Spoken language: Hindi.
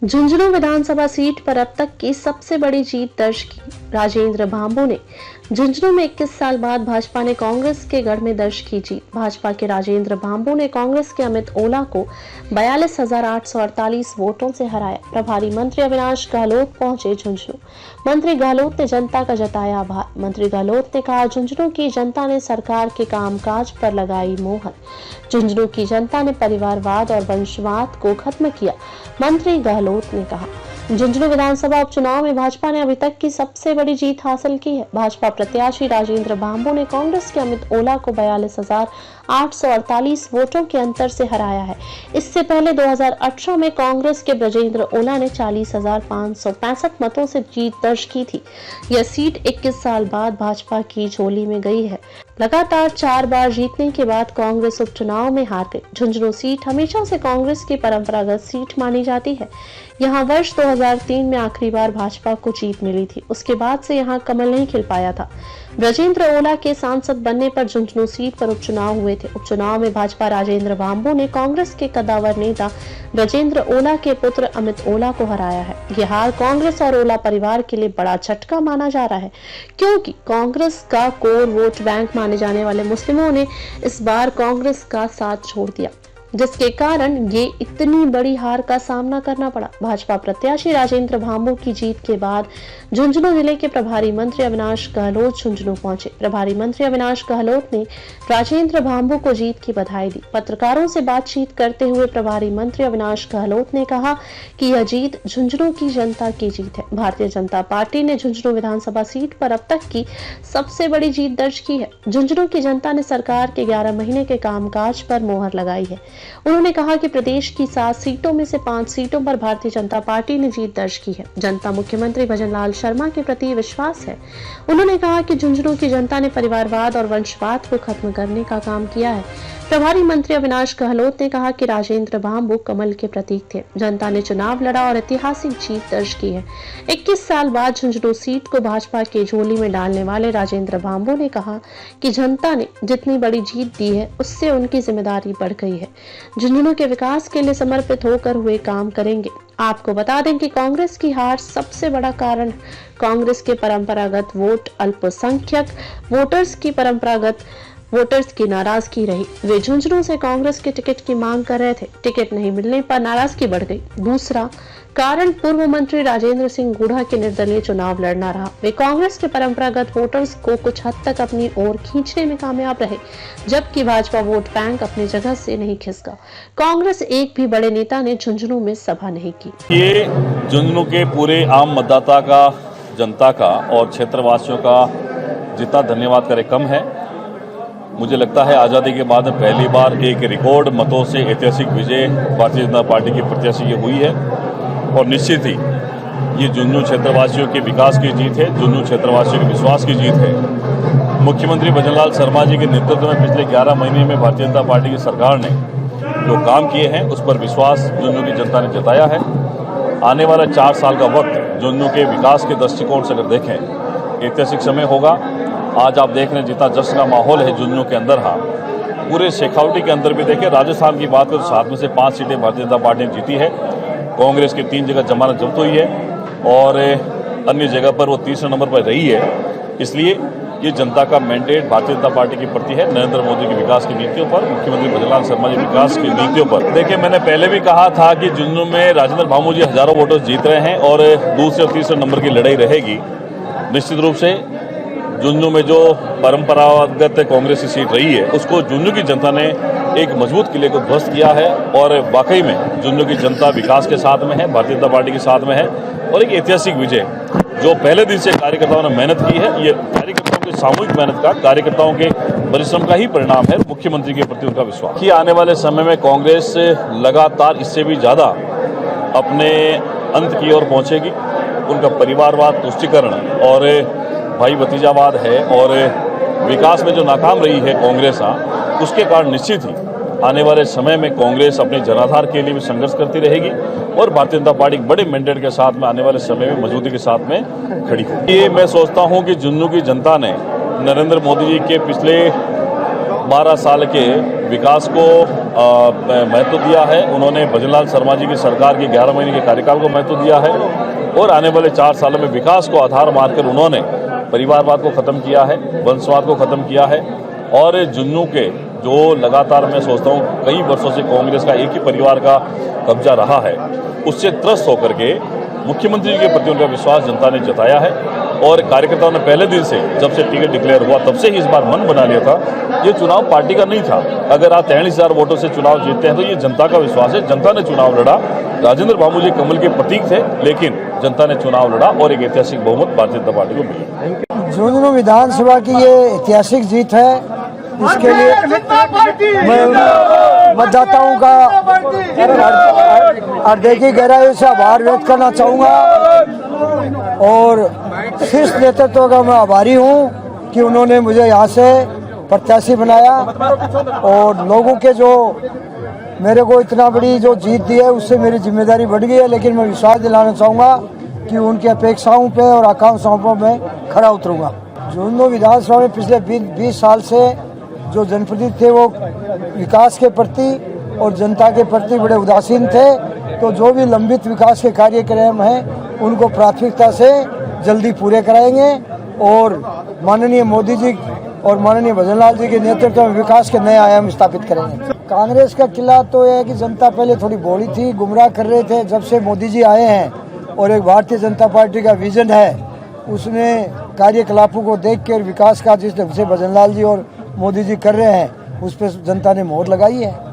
झुंझुनू विधानसभा सीट पर अब तक की सबसे बड़ी जीत दर्ज की। राजेंद्र भांबू ने झुंझुनू में 21 साल बाद भाजपा ने कांग्रेस के गढ़ में दर्ज की जीत। भाजपा के राजेंद्र भांबू ने कांग्रेस के अमित ओला को 42,848 वोटों से हराया। प्रभारी मंत्री अविनाश गहलोत पहुंचे झुंझुनू। मंत्री गहलोत ने जनता का जताया आभार। मंत्री गहलोत ने कहा, झुंझुनू की जनता ने सरकार के कामकाज पर लगाई मोहर। झुंझुनू की जनता ने परिवारवाद और वंशवाद को खत्म किया। मंत्री गहलोत ने कहा, झुंझुनू विधानसभा उपचुनाव में भाजपा ने अभी तक की सबसे बड़ी जीत हासिल की है। भाजपा प्रत्याशी राजेंद्र भांबू ने कांग्रेस के अमित ओला को 42,848 वोटों के अंतर से हराया है। इससे पहले 2018 में कांग्रेस के ब्रजेंद्र ओला ने 40,565 मतों से जीत दर्ज की थी। यह सीट 21 साल बाद भाजपा की झोली में गई है। लगातार 4 बार जीतने के बाद कांग्रेस उपचुनाव में हार गई। झुंझुनू सीट हमेशा से कांग्रेस की परंपरागत सीट मानी जाती है। यहाँ वर्ष 2003 में आखिरी बार भाजपा को जीत मिली थी। उसके बाद से यहाँ कमल नहीं खिल पाया था। ब्रजेंद्र ओला के सांसद बनने पर झुंझुनू सीट पर उपचुनाव हुए थे। उपचुनाव में भाजपा राजेंद्र भांबू ने कांग्रेस के कद्दावर नेता ब्रजेंद्र ओला के पुत्र अमित ओला को हराया है। यह हार कांग्रेस और ओला परिवार के लिए बड़ा झटका माना जा रहा है, क्योंकि कांग्रेस का कोर वोट बैंक माने जाने वाले मुस्लिमों ने इस बार कांग्रेस का साथ छोड़ दिया, जिसके कारण ये इतनी बड़ी हार का सामना करना पड़ा। भाजपा प्रत्याशी राजेंद्र भांबू की जीत के बाद झुंझुनू जिले के प्रभारी मंत्री अविनाश गहलोत झुंझुनू पहुंचे। प्रभारी मंत्री अविनाश गहलोत ने राजेंद्र भांबू को जीत की बधाई दी। पत्रकारों से बातचीत करते हुए प्रभारी मंत्री अविनाश गहलोत ने कहा कि यह जीत झुंझुनू की जनता की जीत है। भारतीय जनता पार्टी ने झुंझुनू विधानसभा सीट पर अब तक की सबसे बड़ी जीत दर्ज की है। झुंझुनू की जनता ने सरकार के 11 महीने के कामकाज पर मोहर लगाई है। उन्होंने कहा कि प्रदेश की 7 सीटों में से 5 सीटों पर भारतीय जनता पार्टी ने जीत दर्ज की है। जनता मुख्यमंत्री भजनलाल शर्मा के प्रति विश्वास है। उन्होंने कहा कि झुंझुनू की जनता ने परिवारवाद और वंशवाद को खत्म करने का काम किया है। प्रभारी मंत्री अविनाश गहलोत ने कहा कि राजेंद्र भांबू कमल के प्रतीक थे। जनता ने चुनाव लड़ा और ऐतिहासिक जीत दर्ज की है। 21 साल बाद झुंझुनू सीट को भाजपा की झोली में डालने वाले राजेंद्र भांबू ने कहा कि जनता ने जितनी बड़ी जीत दी है, उससे उनकी जिम्मेदारी बढ़ गई है। झुंझुनू के विकास के लिए समर्पित होकर हुए काम करेंगे। आपको बता दें कि कांग्रेस की हार सबसे बड़ा कारण कांग्रेस के परंपरागत वोट अल्पसंख्यक वोटर्स की नाराजगी रही। वे झुंझुनू से कांग्रेस के टिकट की मांग कर रहे थे। टिकट नहीं मिलने पर नाराजगी बढ़ गई। दूसरा कारण पूर्व मंत्री राजेंद्र सिंह गुढ़ा के निर्दलीय चुनाव लड़ना रहा। वे कांग्रेस के परंपरागत वोटर्स को कुछ हद तक अपनी ओर खींचने में कामयाब रहे, जबकि भाजपा वोट बैंक अपनी जगह से नहीं खिसका। कांग्रेस एक भी बड़े नेता ने झुंझुनू में सभा नहीं की। ये झुंझुनू के पूरे आम मतदाता का, जनता का और क्षेत्रवासियों का जितना धन्यवाद करे कम है। मुझे लगता है आज़ादी के बाद पहली बार एक रिकॉर्ड मतों से ऐतिहासिक विजय भारतीय जनता पार्टी की प्रत्याशी की हुई है और निश्चित ही ये झुंझुनू क्षेत्रवासियों के विकास की जीत है, झुंझुनू क्षेत्रवासियों के विश्वास की जीत है। मुख्यमंत्री भजनलाल शर्मा जी के नेतृत्व में पिछले 11 महीने में भारतीय जनता पार्टी की सरकार ने जो काम किए हैं उस पर विश्वास झुंझुनू की जनता ने जताया है। आने वाला 4 साल का वक्त झुंझुनू के विकास के दृष्टिकोण से अगर देखें, ऐतिहासिक समय होगा। आज आप देख रहे हैं जितना जश्न का माहौल है झुंझुनू के अंदर। हाँ, पूरे शेखावटी के अंदर भी देखें, राजस्थान की बात करें तो 7 में से 5 सीटें भारतीय जनता पार्टी ने जीती है। कांग्रेस की 3 जगह जमानत जब्त हुई है और अन्य जगह पर वो 3रे नंबर पर रही है। इसलिए ये जनता का मैंडेट भारतीय जनता पार्टी के प्रति है। नरेंद्र मोदी की विकास की नीतियों पर, मुख्यमंत्री भजनलाल शर्मा जी विकास की नीतियों पर। देखिए, मैंने पहले भी कहा था कि झुंझुनू में राजेंद्र भांबू जी हजारों वोटर्स जीत रहे हैं और दूसरे और 3रे नंबर की लड़ाई रहेगी। निश्चित रूप से झुंझुनू में जो परंपरागत कांग्रेस की सीट रही है, उसको झुंझुनू की जनता ने एक मजबूत किले को ध्वस्त किया है और वाकई में झुंझुनू की जनता विकास के साथ में है, भारतीय जनता पार्टी के साथ में है। और एक ऐतिहासिक विजय जो पहले दिन से कार्यकर्ताओं ने मेहनत की है, ये कार्यकर्ताओं की सामूहिक मेहनत का, कार्यकर्ताओं के परिश्रम का ही परिणाम है। मुख्यमंत्री के प्रति उनका विश्वास कि आने वाले समय में कांग्रेस लगातार इससे भी ज्यादा अपने अंत की ओर पहुंचेगी। उनका परिवारवाद, तुष्टीकरण और भाई भतीजावाद है और विकास में जो नाकाम रही है कांग्रेस, उसके कारण निश्चित ही आने वाले समय में कांग्रेस अपने जनाधार के लिए भी संघर्ष करती रहेगी और भारतीय जनता पार्टी बड़े मैंडेट के साथ में आने वाले समय में मजबूती के साथ में खड़ी होगी। ये मैं सोचता हूं कि झुंझुनू की जनता ने नरेंद्र मोदी जी के पिछले 12 साल के विकास को महत्व दिया है। उन्होंने भजनलाल शर्मा जी की सरकार के 11 महीने के कार्यकाल को महत्व दिया है और आने वाले 4 सालों में विकास को आधार मानकर उन्होंने परिवारवाद को खत्म किया है, वंशवाद को खत्म किया है और झुंझुनू के जो लगातार मैं सोचता हूँ कई वर्षों से कांग्रेस का एक ही परिवार का कब्जा रहा है, उससे त्रस्त होकर के मुख्यमंत्री जी के प्रति उनका विश्वास जनता ने जताया है और कार्यकर्ताओं ने पहले दिन से जब से टिकट डिक्लेयर हुआ तब से ही इस बार मन बना लिया था ये चुनाव पार्टी का नहीं था। अगर आप 43,000 वोटों से चुनाव जीतते हैं तो ये जनता का विश्वास है। जनता ने चुनाव लड़ा, राजेंद्र बाबू जी कमल के प्रतीक थे, लेकिन जनता ने चुनाव लड़ा और एक ऐतिहासिक बहुमत भारतीय जनता पार्टी को मिला। झुंझुनू विधानसभा की ये ऐतिहासिक जीत है, इसके लिए मैं मतदाताओं का हृदय की गहराई से आभार व्यक्त करना चाहूँगा और शीर्ष नेतृत्व का मैं आभारी हूँ कि उन्होंने मुझे यहाँ से प्रत्याशी बनाया और लोगों के जो मेरे को इतना बड़ी जो जीत दी है उससे मेरी जिम्मेदारी बढ़ गई है, लेकिन मैं विश्वास दिलाना चाहूँगा कि उनकी अपेक्षाओं पे और आकांक्षाओं पर मैं खरा उतरूँगा। झुंझुनू विधानसभा में पिछले 20 साल से जो जनप्रतिनिधि थे वो विकास के प्रति और जनता के प्रति बड़े उदासीन थे, तो जो भी लंबित विकास के कार्यक्रम हैं उनको प्राथमिकता से जल्दी पूरे कराएंगे और माननीय मोदी जी और माननीय भजनलाल जी के नेतृत्व में विकास के नए आयाम स्थापित करेंगे। कांग्रेस का किला तो यह है कि जनता पहले थोड़ी भोली थी, गुमराह कर रहे थे। जब से मोदी जी आए हैं और एक भारतीय जनता पार्टी का विजन है, उसने कार्यकलापों को देख के और विकास का जिस ढंग से भजनलाल जी और मोदी जी कर रहे हैं उस पर जनता ने मोहर लगाई है।